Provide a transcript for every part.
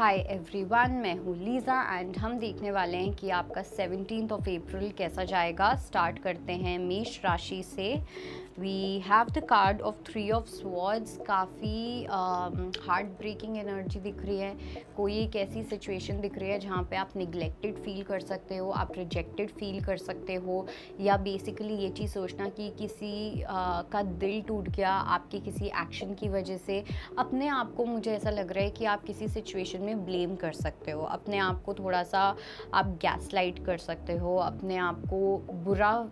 Hi everyone, मैं हूँ Lisa and हम देखने वाले हैं कि आपका 17th ऑफ अप्रैल कैसा जाएगा। स्टार्ट करते हैं मेष राशि से। We have the card of 3 of swords. काफ़ी हार्ट ब्रेकिंग एनर्जी दिख रही है। कोई एक ऐसी सिचुएशन दिख रही है जहाँ पे आप निगलेक्टेड फील कर सकते हो, आप रिजेक्टेड फील कर सकते हो, या बेसिकली ये चीज़ सोचना कि किसी का दिल टूट गया आपके किसी एक्शन की वजह से। अपने आप को, मुझे ऐसा लग रहा है कि आप किसी सिचुएशन में ब्लेम कर सकते हो, अपने आप को थोड़ा सा आप गैसलाइट कर सकते हो, अपने आप को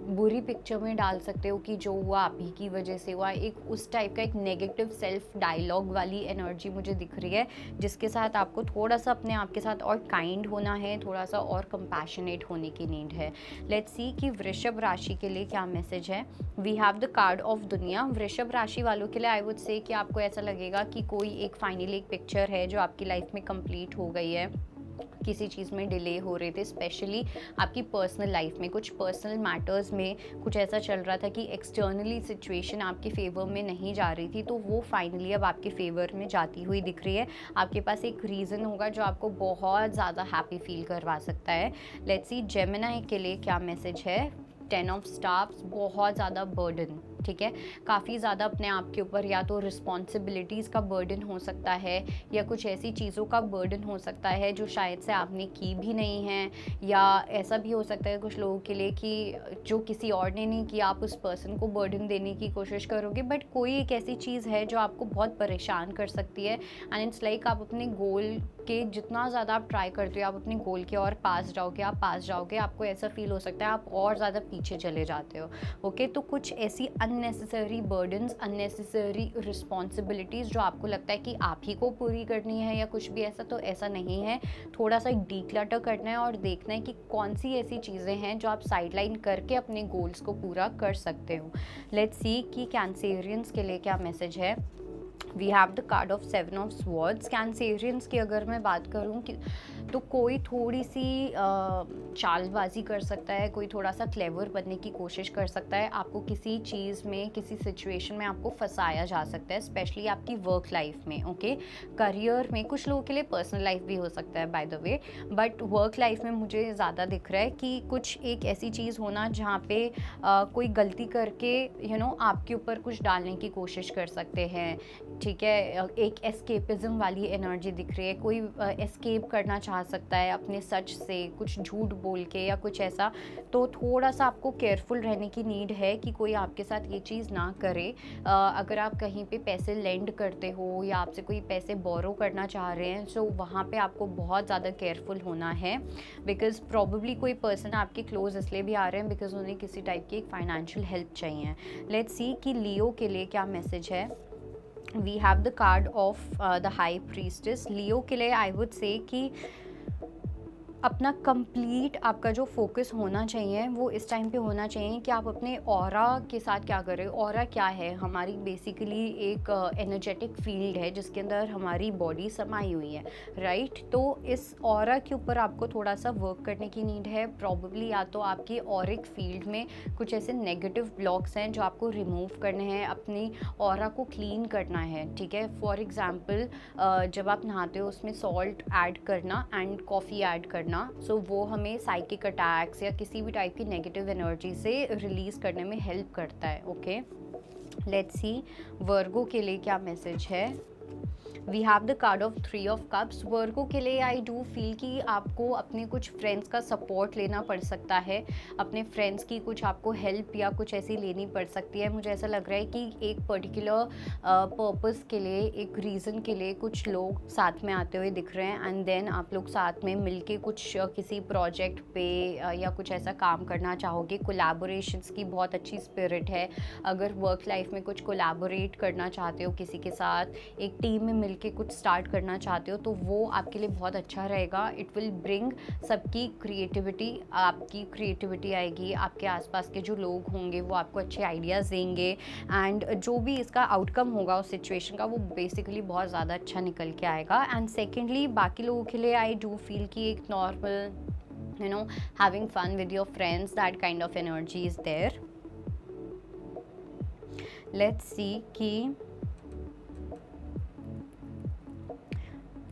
बुरी पिक्चर में डाल सकते हो कि जो हुआ आप ही की वजह से हुआ। एक उस टाइप का एक नेगेटिव सेल्फ डायलॉग वाली एनर्जी मुझे दिख रही है, जिसके साथ आपको थोड़ा सा अपने आप के साथ और काइंड होना है, थोड़ा सा और कंपैशनेट होने की नीड है। लेट्स सी कि वृषभ राशि के लिए क्या मैसेज है। We have the card of दुनिया। वृषभ राशि वालों के लिए आई वुड से कि आपको ऐसा लगेगा कि कोई एक फाइनली एक पिक्चर है जो आपकी लाइफ में कंप्लीट हो गई है। किसी चीज़ में डिले हो रहे थे, स्पेशली आपकी पर्सनल लाइफ में, कुछ पर्सनल मैटर्स में कुछ ऐसा चल रहा था कि एक्सटर्नली सिचुएशन आपके फेवर में नहीं जा रही थी, तो वो फाइनली अब आपके फेवर में जाती हुई दिख रही है। आपके पास एक रीज़न होगा जो आपको बहुत ज़्यादा हैप्पी फील करवा सकता है। लेट्स सी जेमिनी के लिए क्या मैसेज है। 10 ऑफ स्टार्स, बहुत ज़्यादा बर्डन, ठीक है, काफ़ी ज़्यादा अपने आप के ऊपर या तो रिस्पॉन्सिबिलिटीज़ का बर्डन हो सकता है, या कुछ ऐसी चीज़ों का बर्डन हो सकता है जो शायद से आपने की भी नहीं है, या ऐसा भी हो सकता है कुछ लोगों के लिए कि जो किसी और ने नहीं किया, आप उस पर्सन को बर्डन देने की कोशिश करोगे, बट कोई एक ऐसी चीज़ है जो आपको बहुत परेशान कर सकती है। एंड इट्स लाइक आप अपने गोल के जितना ज़्यादा आप ट्राई करते हो, आप अपने गोल के और पास जाओगे, आप पास जाओगे, आपको ऐसा फील हो सकता है आप और ज़्यादा पीछे चले जाते हो। ओके, तो कुछ ऐसी अननेसेसरी बर्डन्स, अननेसेसरी रिस्पॉन्सिबिलिटीज़ जो आपको लगता है कि आप ही को पूरी करनी है या कुछ भी ऐसा, तो ऐसा नहीं है। थोड़ा सा डीक्लटर करना है और देखना है कि कौन सी ऐसी चीज़ें हैं जो आप साइडलाइन करके अपने गोल्स को पूरा कर सकते हो। लेट्स सी कि कैंसेरियंस के लिए क्या मैसेज है। We have the card of 7 of swords. Cancerians की अगर मैं बात करूँ कि तो कोई थोड़ी सी चालबाजी कर सकता है, कोई थोड़ा सा क्लेवर बनने की कोशिश कर सकता है, आपको किसी चीज़ में, किसी सिचुएशन में आपको फंसाया जा सकता है, स्पेशली आपकी वर्क लाइफ में। ओके, करियर में, कुछ लोगों के लिए पर्सनल लाइफ भी हो सकता है by the way, but work life में मुझे ज़्यादा दिख रहा है कि कुछ एक ऐसी चीज़ होना जहाँ पे कोई गलती करके आपके ऊपर कुछ डालने की कोशिश कर सकते हैं, ठीक है। एक एस्केपिज्म वाली एनर्जी दिख रही है, कोई एस्केप करना चाह सकता है अपने सच से, कुछ झूठ बोल के या कुछ ऐसा। तो थोड़ा सा आपको केयरफुल रहने की नीड है कि कोई आपके साथ ये चीज़ ना करे। अगर आप कहीं पे पैसे लेंड करते हो या आपसे कोई पैसे बोरो करना चाह रहे हैं, सो वहाँ पे आपको बहुत ज़्यादा केयरफुल होना है, बिकॉज प्रॉबेबली कोई पर्सन आपके क्लोज इसलिए भी आ रहे हैं बिकॉज उन्हें किसी टाइप की एक फाइनेंशियल हेल्प चाहिए। लेट्स सी कि लियो के लिए क्या मैसेज है। We have the card of the high priestess. Leo के लिए आई वुड से कि अपना कंप्लीट आपका जो फोकस होना चाहिए वो इस टाइम पे होना चाहिए कि आप अपने ऑरा के साथ क्या कर रहे हो। ऑरा क्या है, हमारी बेसिकली एक एनर्जेटिक फील्ड है जिसके अंदर हमारी बॉडी समाई हुई है, राइट। तो इस ऑरा के ऊपर आपको थोड़ा सा वर्क करने की नीड है। प्रॉबेबली या तो आपकी ऑरिक फील्ड में कुछ ऐसे नेगेटिव ब्लॉक्स हैं जो आपको रिमूव करने हैं, अपनी ऑरा को क्लीन करना है, ठीक है। फॉर एग्जाम्पल जब आप नहाते हो उसमें सॉल्ट ऐड करना एंड कॉफ़ी ऐड करना, सो वो हमें साइकिक अटैक्स या किसी भी टाइप की नेगेटिव एनर्जी से रिलीज़ करने में हेल्प करता है। ओके, लेट्स सी वर्गो के लिए क्या मैसेज है। We have the card of 3 of cups. Virgo के लिए आई डू फील कि आपको अपने कुछ फ्रेंड्स का सपोर्ट लेना पड़ सकता है, अपने फ्रेंड्स की कुछ आपको हेल्प या कुछ ऐसी लेनी पड़ सकती है। मुझे ऐसा लग रहा है कि एक पर्टिकुलर पर्पस के लिए, एक रीज़न के लिए कुछ लोग साथ में आते हुए दिख रहे हैं, एंड देन आप लोग साथ में मिलके कुछ किसी प्रोजेक्ट पे या कुछ ऐसा काम करना चाहोगे। कोलैबोरेशंस की बहुत अच्छी स्पिरिट है। अगर वर्क लाइफ में कुछ कोलैबोरेट करना चाहते हो किसी के साथ, एक टीम में मिलके कुछ स्टार्ट करना चाहते हो, तो वो आपके लिए बहुत अच्छा रहेगा। इट विल ब्रिंग सबकी क्रिएटिविटी, आपकी क्रिएटिविटी आएगी, आपके आसपास के जो लोग होंगे वो आपको अच्छे आइडियाज़ देंगे, एंड जो भी इसका आउटकम होगा उस सिचुएशन का वो बेसिकली बहुत ज़्यादा अच्छा निकल के आएगा। एंड सेकेंडली बाकी लोगों के लिए आई डू फील कि एक normal having fun with your friends, that kind of energy is there. Let's see कि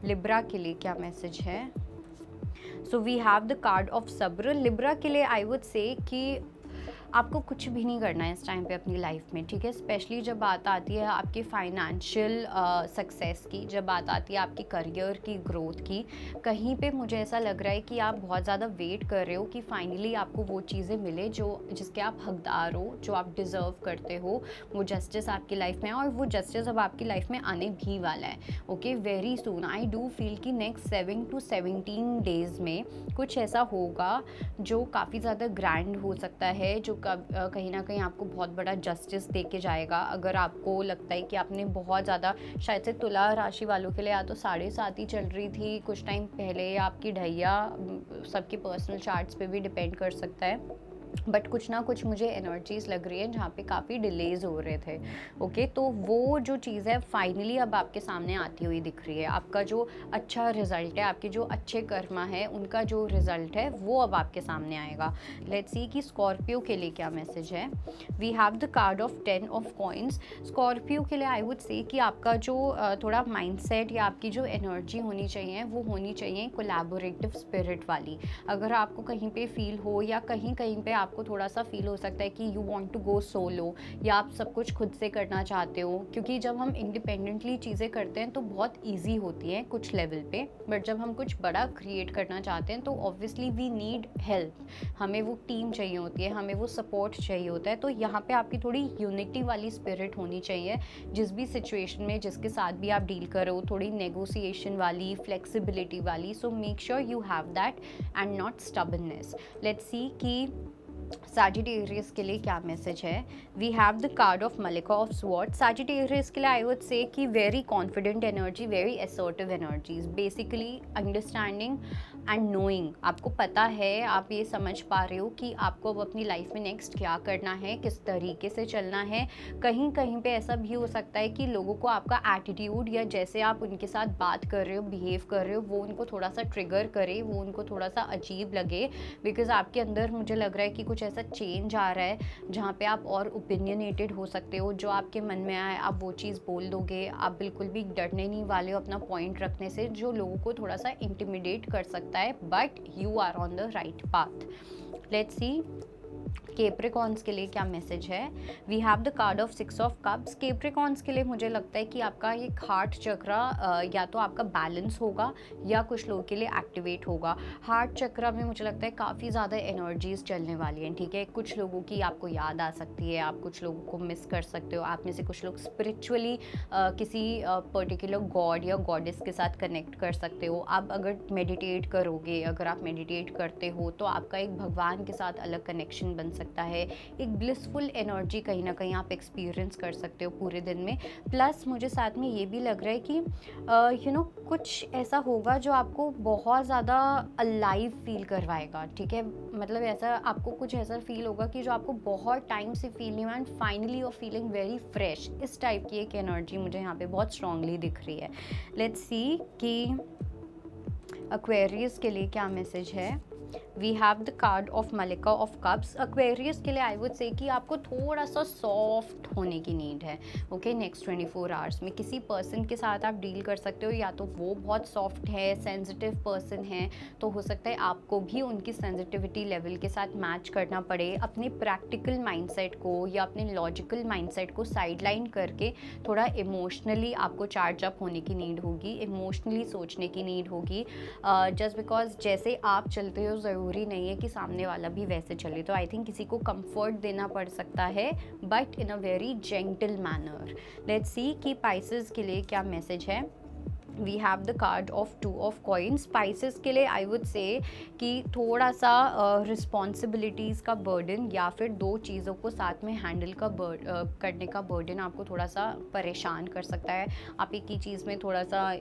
लिब्रा के लिए क्या मैसेज है? So we have the card of सब्र। लिब्रा के लिए आई वुड से कि आपको कुछ भी नहीं करना है इस टाइम पे अपनी लाइफ में, ठीक है। स्पेशली जब बात आती है आपकी फाइनेंशियल सक्सेस की, जब बात आती है आपकी करियर की ग्रोथ की, कहीं पे मुझे ऐसा लग रहा है कि आप बहुत ज़्यादा वेट कर रहे हो कि फाइनली आपको वो चीज़ें मिले जो जिसके आप हकदार हो, जो आप डिज़र्व करते हो, वो जस्टिस आपकी लाइफ में है, और वो जस्टिस अब आपकी लाइफ में आने भी वाला है। Okay, very soon. I do feel कि नेक्स्ट 7 to 17 डेज़ में कुछ ऐसा होगा जो काफ़ी ज़्यादा ग्रैंड हो सकता है, जो कहीं ना कहीं आपको बहुत बड़ा जस्टिस दे के जाएगा। अगर आपको लगता है कि आपने बहुत ज़्यादा, शायद से तुला राशि वालों के लिए या तो 7.5 ही चल रही थी कुछ टाइम पहले, या आपकी ढैया, सबकी पर्सनल चार्ट्स पे भी डिपेंड कर सकता है, बट कुछ ना कुछ मुझे एनर्जीज लग रही है जहाँ पे काफ़ी डिलेज हो रहे थे। ओके, तो वो जो चीज़ है फाइनली अब आपके सामने आती हुई दिख रही है। आपका जो अच्छा रिजल्ट है, आपके जो अच्छे कर्मा है, उनका जो रिजल्ट है वो अब आपके सामने आएगा। लेट्स सी कि स्कॉर्पियो के लिए क्या मैसेज है। We have the card of 10 of coins. Scorpio के लिए आई वुड से कि आपका जो थोड़ा माइंडसेट या आपकी जो एनर्जी होनी चाहिए वो होनी चाहिए कोलैबोरेटिव स्पिरिट वाली। अगर आपको कहीं पे फील हो या कहीं कहीं पे आपको थोड़ा सा फील हो सकता है कि you want to go solo, या आप सब कुछ खुद से करना चाहते हो, क्योंकि जब हम इंडिपेंडेंटली चीज़ें करते हैं तो बहुत इजी होती है कुछ लेवल पे, बट जब हम कुछ बड़ा क्रिएट करना चाहते हैं तो ऑब्वियसली वी नीड हेल्प। हमें वो टीम चाहिए होती है, हमें वो सपोर्ट चाहिए होता है। तो यहाँ पे आपकी थोड़ी यूनिटी वाली स्पिरिट होनी चाहिए जिस भी सिचुएशन में, जिसके साथ भी आप डील करो, थोड़ी नेगोशिएशन वाली, फ्लेक्सिबिलिटी वाली। So make sure you have that and not stubbornness. Let's see कि सैजिटेरियस के लिए क्या मैसेज है। We have the card of मलिका ऑफ स्वॉर्ड। सैजिटेरियस के लिए आई वुड से कि very confident energy, very assertive energies, basically understanding and knowing. आपको पता है, आप ये समझ पा रहे हो कि आपको अब अपनी लाइफ में नेक्स्ट क्या करना है, किस तरीके से चलना है। कहीं कहीं पे ऐसा भी हो सकता है कि लोगों को आपका एटीट्यूड या जैसे आप उनके साथ बात कर रहे हो, बिहेव कर रहे हो, वो उनको थोड़ा सा ट्रिगर करे, वो उनको थोड़ा सा अजीब लगे, बिकॉज आपके अंदर मुझे लग रहा है कि कुछ ऐसा चेंज आ रहा है जहाँ पे आप और ओपिनियनेटेड हो सकते हो। जो आपके मन में आए आप वो चीज़ बोल दोगे। आप बिल्कुल भी डरने नहीं वाले हो अपना पॉइंट रखने से, जो लोगों को थोड़ा सा इंटिमिडेट कर सकता है, but you are on the right path. Let's see Capricorns के लिए क्या मैसेज है। We have the card of 6 of cups. Capricorns के लिए मुझे लगता है कि आपका ये हार्ट चक्र या तो आपका बैलेंस होगा या कुछ लोगों के लिए एक्टिवेट होगा। हार्ट चक्र में मुझे लगता है काफ़ी ज़्यादा एनर्जीज चलने वाली हैं, ठीक है। कुछ लोगों की आपको याद आ सकती है, आप कुछ लोगों को मिस कर सकते हो, आप में से कुछ लोग स्पिरिचुअली किसी पर्टिकुलर गॉड या गॉडेस के साथ कनेक्ट कर सकते हो। आप अगर मेडिटेट करोगे, अगर आप मेडिटेट करते हो तो आपका एक भगवान के साथ अलग कनेक्शन बन सकता है। एक ब्लिसफुल एनर्जी कहीं ना कहीं आप एक्सपीरियंस कर सकते हो पूरे दिन में। प्लस मुझे साथ में ये भी लग रहा है कि कुछ ऐसा होगा जो आपको बहुत ज़्यादा अलाइव फील करवाएगा, ठीक है। मतलब ऐसा आपको कुछ ऐसा फील होगा कि जो आपको बहुत टाइम से फील नहीं हुआ, and finally you are feeling very fresh. इस टाइप की एक एनर्जी मुझे यहाँ पे बहुत स्ट्रांगली दिख रही है। लेट्स सी कि एक्वेरियस के लिए क्या मैसेज है। We have the card of मलिका ऑफ कप्स। एक्वेरियस के लिए आई वुड से कि आपको थोड़ा सा सॉफ्ट होने की नीड है। ओके, नेक्स्ट 24 आवर्स में किसी पर्सन के साथ आप डील कर सकते हो, या तो वो बहुत सॉफ्ट है, सेंसिटिव पर्सन है, तो हो सकता है आपको भी उनकी सेंसिटिविटी लेवल के साथ मैच करना पड़े। अपने प्रैक्टिकल माइंडसेट को या अपने लॉजिकल माइंडसेट को साइडलाइन करके थोड़ा इमोशनली आपको चार्ज अप होने की नीड होगी, इमोशनली सोचने की नीड होगी। जस्ट बिकॉज जैसे आप चलते हो ज़रूरी नहीं है कि सामने वाला भी वैसे चले। तो आई थिंक किसी को कंफर्ट देना पड़ सकता है, but in a very gentle manner. Let's see कि पाइसेस के लिए क्या मैसेज है। We have the card of 2 of coins. Pisces के लिए आई वुड से कि थोड़ा सा रिस्पॉन्सिबिलिटीज़ का बर्डन या फिर दो चीज़ों को साथ में हैंडल करने का बर्डन आपको थोड़ा सा परेशान कर सकता है। आप एक ही चीज़ में थोड़ा सा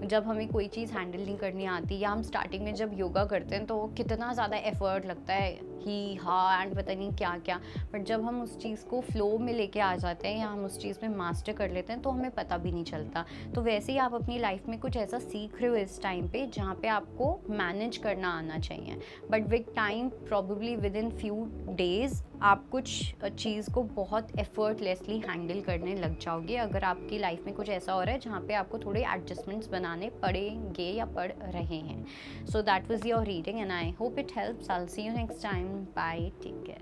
जब हमें कोई चीज़ हैंडल नहीं करनी आती, या हम स्टार्टिंग में जब योगा करते हैं तो कितना ज़्यादा एफर्ट लगता है, ही हाँ एंड पता नहीं क्या क्या, बट जब हम उस चीज़ को फ्लो में लेके आ जाते हैं या हम उस चीज़ में मास्टर कर लेते हैं तो हमें पता भी नहीं चलता। तो वैसे ही आप अपनी लाइफ में कुछ ऐसा सीख रहे हो इस टाइम पे जहाँ पे आपको मैनेज करना आना चाहिए, but with time probably with in few days आप कुछ चीज़ को बहुत एफर्टलेसली हैंडल करने लग जाओगे, अगर आपकी लाइफ में कुछ ऐसा हो रहा है जहाँ पे आपको थोड़े एडजस्टमेंट्स बनाने पड़ेंगे या पड़ रहे हैं. So that was your reading and I hope it helps. I will see you next time. Bye, take care.